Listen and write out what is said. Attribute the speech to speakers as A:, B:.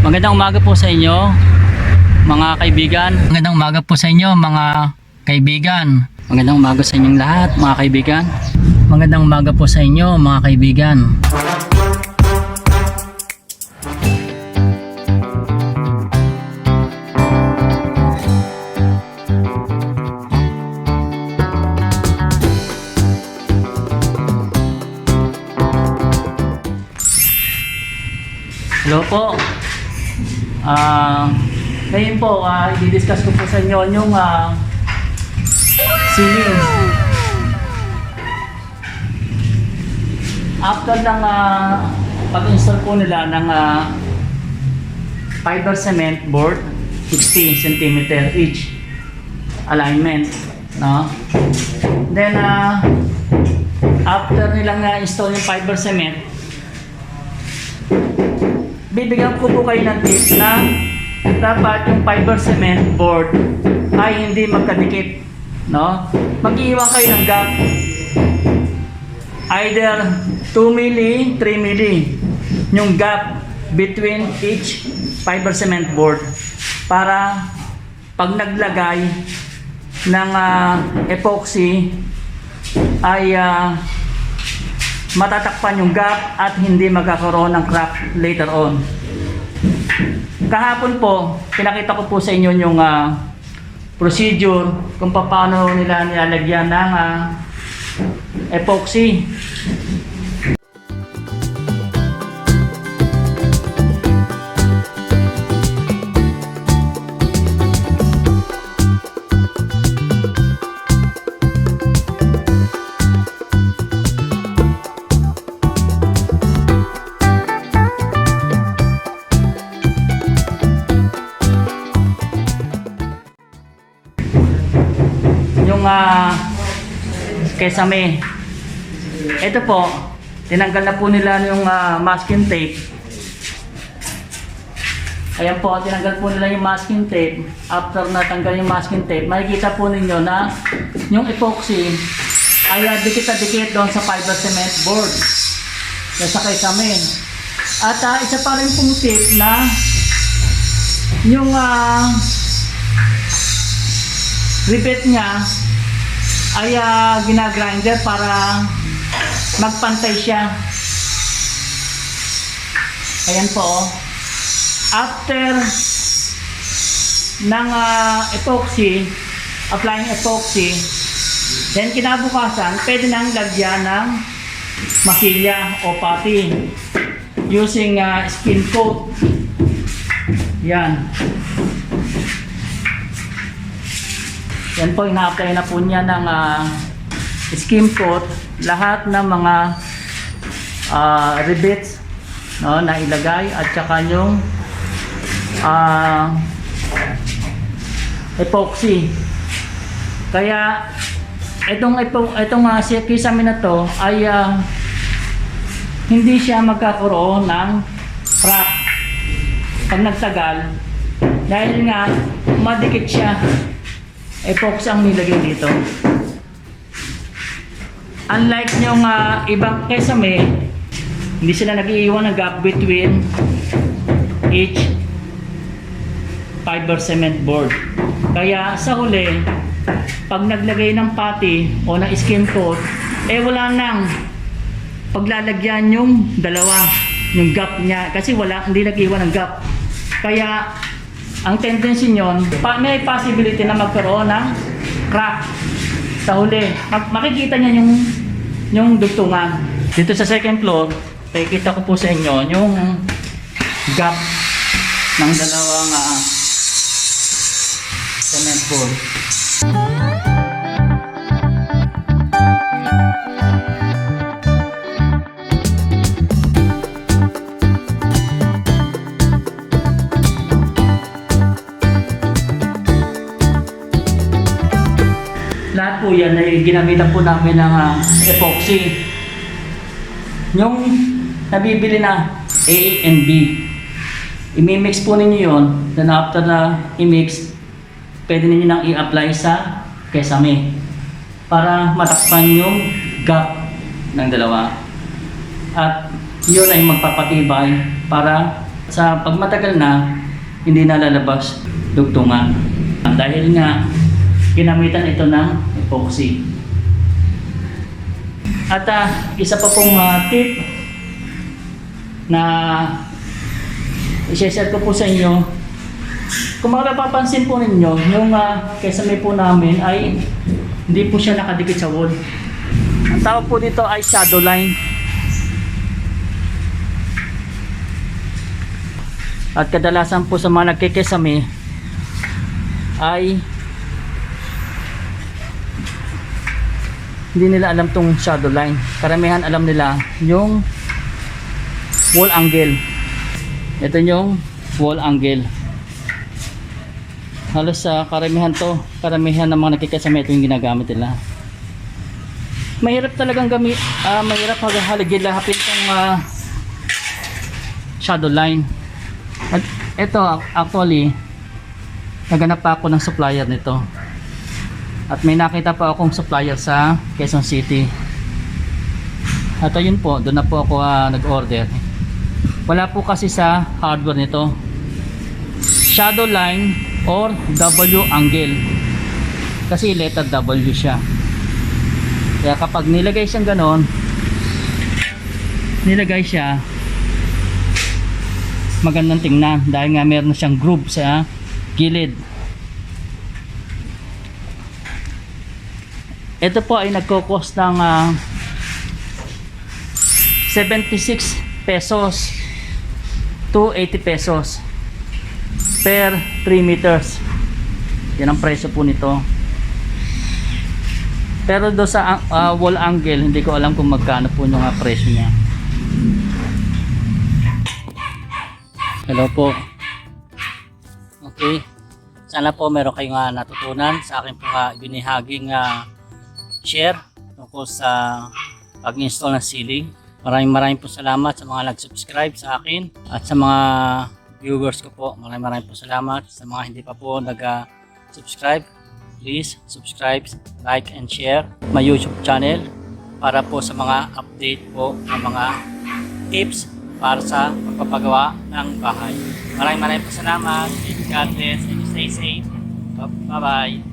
A: Magandang umaga po sa inyo, mga kaibigan. Magandang umaga po sa inyo, mga kaibigan. Magandang umaga sa inyong lahat, mga kaibigan. Magandang umaga po sa inyo, mga kaibigan. Hello po. Ngayon po, i-discuss ko po sa inyo yung ceiling. After ng pag-install po nila ng fiber cement board, 60 cm each alignment, no? Then after nilang install yung fiber cement, bibigyan ko po kayo ng tip na dapat yung fiber cement board ay hindi magkadikit, no? Mag-iwan kayo ng gap, either 2 mm, 3 mm yung gap between each fiber cement board para pag naglagay ng epoxy ay matatakpan yung gap at hindi magkakaroon ng crack later on. Kahapon po, pinakita ko po sa inyo yung procedure kung paano nila nilalagyan ng epoxy. Kesame. Ito po, tinanggal na po nila yung masking tape. Ayan po, tinanggal po nila yung masking tape. After natanggal yung masking tape, makikita po ninyo na yung epoxy ay dikit na dikit doon sa fiber cement board na sa kesame. At isa pa rin pong tip na yung rivet niya ay ginagrinder para magpantay siya. Ayan po. After ng epoxy, applying epoxy, then kinabukasan, pwede nang lagyan ng masilya o pati using skin coat. Yan. Yan po, ina-apply na po niya ng skim coat lahat ng mga rivets, no, na ilagay at saka yung epoxy. Kaya itong kisame na to ay hindi siya magkakaroon ng crack pag nagtagal dahil nga madikit siya. Epoxy ang nilagay dito. Unlike yung ibang kesame, hindi sila nag-iiwan ng gap between each fiber cement board. Kaya sa huli, pag naglagay ng pati o ng skin coat, wala nang paglalagyan yung dalawa, yung gap niya, kasi hindi nag-iwan ng gap. Kaya ang tendency nyon, may possibility na magkaroon ng crack sa huli. Makikita niya yung dugtungan. Dito sa second floor, pakikita ko po sa inyo yung gap ng dalawang cement board. Lahat po yan ay ginamitan po namin ng epoxy. Yung nabibili na A and B, i-mix po ninyo yun. Then after na i-mix, pwede ninyo nang i-apply sa kesame para matakpan yung gap ng dalawa. At yun ay magpapatibay para Sa pagmatagal na, hindi na lalabas dugtungan. Dahil nga, ginamitan ito ng epoxy. At isa pa pong tip na i-share ko po sa inyo. Kung mapapansin po ninyo, yung kesame po namin ay hindi po siya nakadikit sa wall. Ang tawag po dito ay shadow line. At kadalasan po sa mga nagkikesame ay hindi nila alam tong shadow line. Karamihan alam nila yung wall angle. Ito yung wall angle. Halos sa karamihan ng mga nagkikesame ito yung ginagamit nila. Mahirap talagang mahirap haligilahapin tong shadow line. At ito actually naghanap pa ako ng supplier nito. At may nakita pa akong supplier sa Quezon City. At ayun po, doon na po ako nag-order. Wala po kasi sa hardware nito. Shadow line or W angle. Kasi letter W siya. Kaya kapag nilagay siyang ganon, magandang tingnan dahil nga meron na siyang groove sa gilid. Ito po ay nagko-cost ng 76 pesos to 80 pesos per 3 meters. Yan ang presyo po nito. Pero do sa wall angle, hindi ko alam kung magkano po yung presyo niya. Hello po. Okay. Sana po meron kayong natutunan sa akin po ibinahaging share tungkol sa pag-install ng ceiling. Maraming po salamat sa mga nag-subscribe sa akin at sa mga viewers ko po. Maraming po salamat sa mga hindi pa po nag-subscribe. Please subscribe, like and share my YouTube channel para po sa mga update po ng mga tips para sa pagpapagawa ng bahay. Maraming po salamat. God bless and stay safe. Bye-bye.